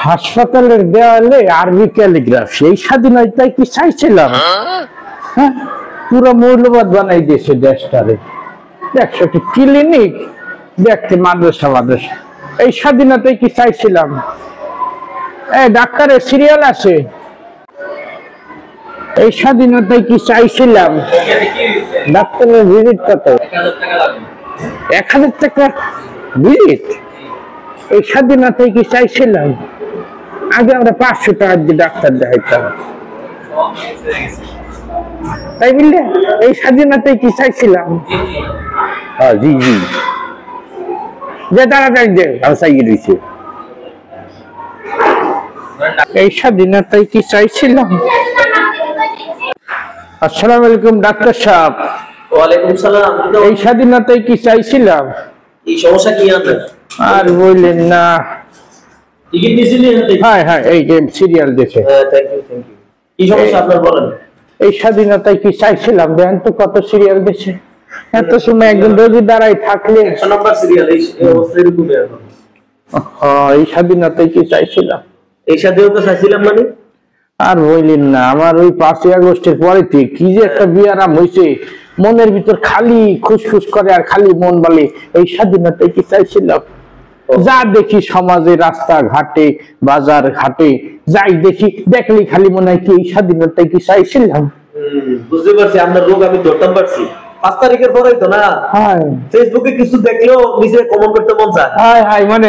হাসপাতালের দেওয়ালে আরবি ক্যালিগ্রাফি, এই স্বাধীনতায় কি চাইছিলাম? হ্যাঁ, পুরো মৌলবাদ বানাই দিয়েছে দেশটারে। 100টি ক্লিনিক, দেখতে মাদ্রাসা মাদ্রাসা, এই স্বাধীনতায় কি চাইছিলাম? ডাক্তারের সিরিয়াল আছে, এই স্বাধীনতায় কি চাইছিলাম? ডাক্তারের ভিজিট কত? 1000 টাকা ভিজিট, এই স্বাধীনতায় কি চাইছিলাম? আগে আমরা 500 টাকা দিয়ে ডাক্তার দেখাইতাম, তাই বুঝলে? এই স্বাধীনতায় কি চাইছিলাম? জি জি, যে তাড়াতাড়ি যে চাইয়ে দিয়েছে, এই স্বাধীনতায় কি চাইছিলাম? আসসালামু আলাইকুম ডাক্তার সাহেব। ওয়ালাইকুম সালাম। এই স্বাধীনতায় কি চাইছিলাম? এই সমস্যা কি আপনার? আর বললেন না। টিকিট দিছিলেন? হ্যাঁ হ্যাঁ, এই সিরিয়াল দেখে। Thank you thank you. কি সমস্যা আপনার বলেন? এই স্বাধীনতায় কি চাইছিলাম? দেখেন তো কত সিরিয়াল দেখে। এত সময় একজন রোগী দাঁড়াই থাকলে 100 নম্বর সিরিয়াল, এই অবস্থা এরকম এখন। এই স্বাধীনতায় কি চাইছিলাম? এই স্বাধীনতা চাইছিলাম মানে? আর বললেন না, আমার ওই 5ই আগস্টের পরে কি যে একটা বিয়ারাম হয়েছে, মনের ভিতর খালি খুশখুশ করে আর খালি মন বলে এই স্বাধীনতায় কি চাইছিলাম? যা দেখি সমাজে, রাস্তা ঘাটে, বাজার ঘাটে যাই দেখি, দেখলেই খালি মনে হয় কি এই স্বাধীনতায় কি চাইছিলাম? বুঝতে পারছি আপনার রোগ, আমি ধরতাম পারছি। 5 তারিখের পরেই তো না? হ্যাঁ, ফেসবুকে কিছু দেখলেও নিচে কমেন্ট করতে মন চায়। হ্যাঁ হ্যাঁ, মানে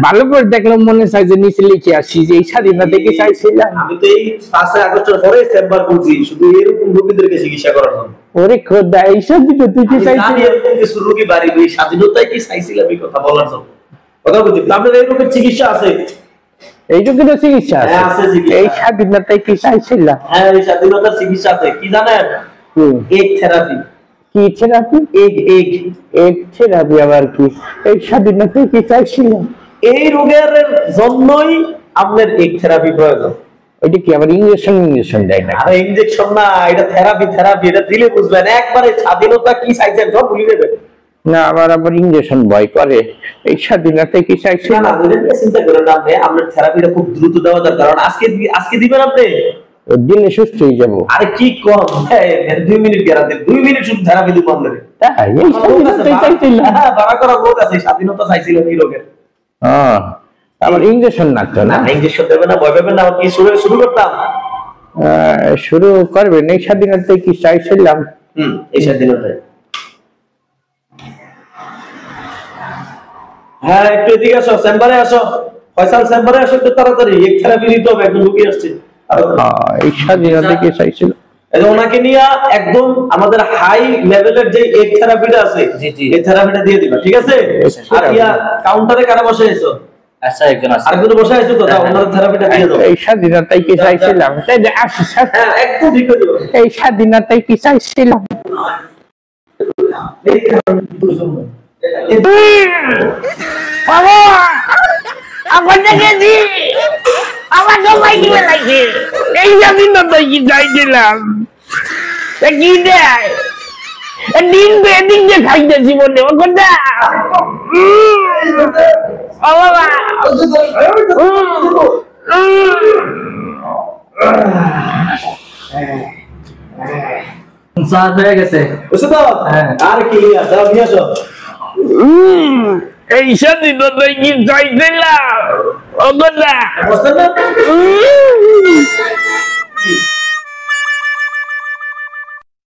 ভালো করে দেখলাম মনে চাই যে নিচে লিখে আসি যে এই স্বাধীনতায় কি চাইছিলাম। আমি তো এই 5 আগস্টের পরে চেম্বার খুলছি শুধু এরকম রোগীদেরকে চিকিৎসা করার জন্য। ওরে খোদা, এই স্বাধীনতায় কি চাইছিলাম? এরকম কিছু রোগী বাড়ি, এই স্বাধীনতায় কি চাইছিলাম এই কথা বলার জন্য কথা বলছি। আপনার এই রোগের চিকিৎসা আছে? এইটুকু তো চিকিৎসা আছে। এই স্বাধীনতায় কি চাইছিলাম? হ্যাঁ, এই স্বাধীনতার চিকিৎসা আছে। কি জানেন? Egg therapy. কি থেরাপি? এগ থেরাপি আবার কি? এই স্বাধীনতায় কি চাইছিলাম? এই রোগের জন্যই আপনার এগ থেরাপি প্রয়োজন। ওইটা কি আবার ইনজেকশন দেয় না? আরে ইনজেকশন না, এটা থেরাপি। এটা দিলে বুঝবেন, একবারে স্বাধীনতা কি চাইছেন সব ভুলে যাবেন। না, আবার ইনজেকশন ভয় করে। এই স্বাধীনতায় কি চাইছিলাম? না, চিন্তা করেন না, আপনার থেরাপিটা খুব দ্রুত দেওয়া দরকার। কারণ আজকে দিবেন আপনি, দিনে সুস্থ হয়ে যাবো। আরে কি কম, 2 মিনিট গ্যারান্টি, 2 মিনিট শুধু থেরাপি দিব আপনার। তাই এই স্বাধীনতায় চাইছিলাম? হ্যাঁ, বাড়া করা রোগ আছে, স্বাধীনতা চাইছিলেন এই রোগের। হ্যাঁ, আবার ইনজেকশন লাগতো না? ইনজেকশন দেবে না, ভয় পাবেন না। কি শুরু করতাম? শুরু করবেন। এই স্বাধীনতায় কি চাইছিলাম? এই স্বাধীনতায়। হ্যাঁ, একটু এদিকে আসো, চেম্বারে আসো। ফয়সাল, চেম্বারে আসো একটু তাড়াতাড়ি, এক থেরাপি দিতে হবে, একজন রোগী আসছে। এই স্বাধীনতায় কি চাইছিলাম? ওনাকে নিয়ে একদম আমাদের হাই লেভেলের যে এগ থেরাপিটা আছে, এই থেরাপিটা দিয়ে দিবা, ঠিক আছে? আর ইয়া কাউন্টারে কারা বসে আছো? আচ্ছা, একজন আছে, আরেকজন বসে আছো তো, দাও ওনার থেরাপিটা দিয়ে দাও। এই স্বাধীনতায় কি চাইছিলাম? তাই যে আসি স্যার। হ্যাঁ, একদম ঠিক করে দিও। এই স্বাধীনতায় কি চাইছিলাম? আমার দেখেছি, আমার সবাই দিবে লাগছে। এই স্বাধীনতায় কি চাইছিলাম? কি দেয় দিন বেদিন যে খাইতেছি বলে ও কথা। ও বাবা, সাত হয়ে গেছে, বুঝছো তো? আর কি যাও নিয়ে আসো। এই স্বাধীনতায় কি চাইছিলাম? ও কথা,